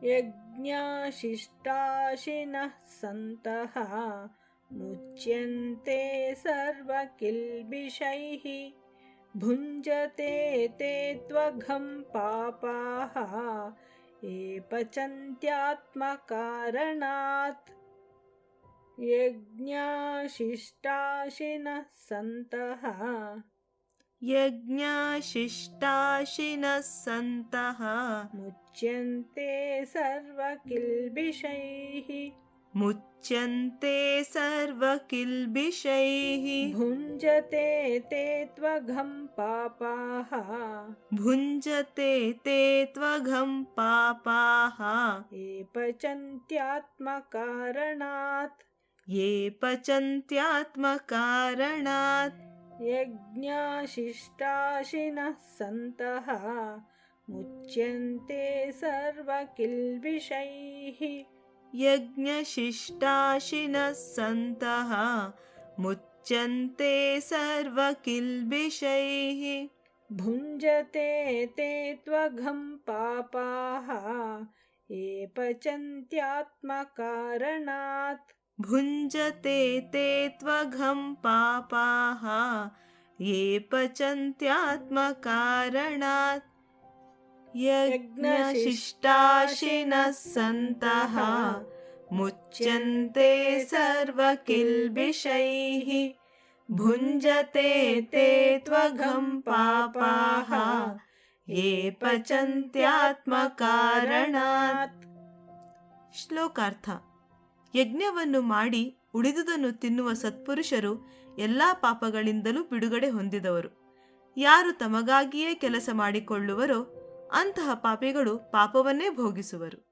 यज्ञशिष्टाशिनः सन्तः मुच्यन्ते सर्वकिल्बिषैः भुञ्जते ते त्वघं पापाः ये पचन्त्यात्मकारणात्। यज्ञशिष्टाशिनः सन्तः यज्ञशिष्टाशिनः सन्तः मुच्यन्ते सर्वकिल्बिषैः मुच्यन्ते सर्वकिल्बिषैः भुञ्जते ते त्वघं पापाः भुञ्जते ते त्वघं पापाः ये पचन्त्यात्मकारणात्। ये पचन्त्यात्मकारणात्। यज्ञशिष्टाशिनः सन्तः मुच्यन्ते सर्वकिल्बिषैः यज्ञशिष्टाशिनः सन्तः मुच्यन्ते सर्वकिल्बिषैः भुञ्जते ते त्वघं पापाः ये पचन्त्यात्मकारणात्। भुञ्जते ते त्वघं पापाः ये पचन्त्यात्मकारणात्। यज्ञशिष्टाशिनः सन्तः मुच्यन्ते सर्वकिल्बिषैः भुञ्जते ते त्वघं पापाः ये ಪಚಂತ್ಯಾತ್ಮಕಾರಣಾತ್. ಶ್ಲೋಕಾರ್ಥ. ಯಜ್ಞವನ್ನು ಮಾಡಿ ಉಳಿದುದನ್ನು ತಿನ್ನುವ ಸತ್ಪುರುಷರು ಎಲ್ಲ ಪಾಪಗಳಿಂದಲೂ ಬಿಡುಗಡೆ ಹೊಂದಿದವರು. ಯಾರು ತಮಗಾಗಿಯೇ ಕೆಲಸ ಮಾಡಿಕೊಳ್ಳುವರೋ ಅಂತಹ ಪಾಪಿಗಳು ಪಾಪವನ್ನೇ ಭೋಗಿಸುವರು.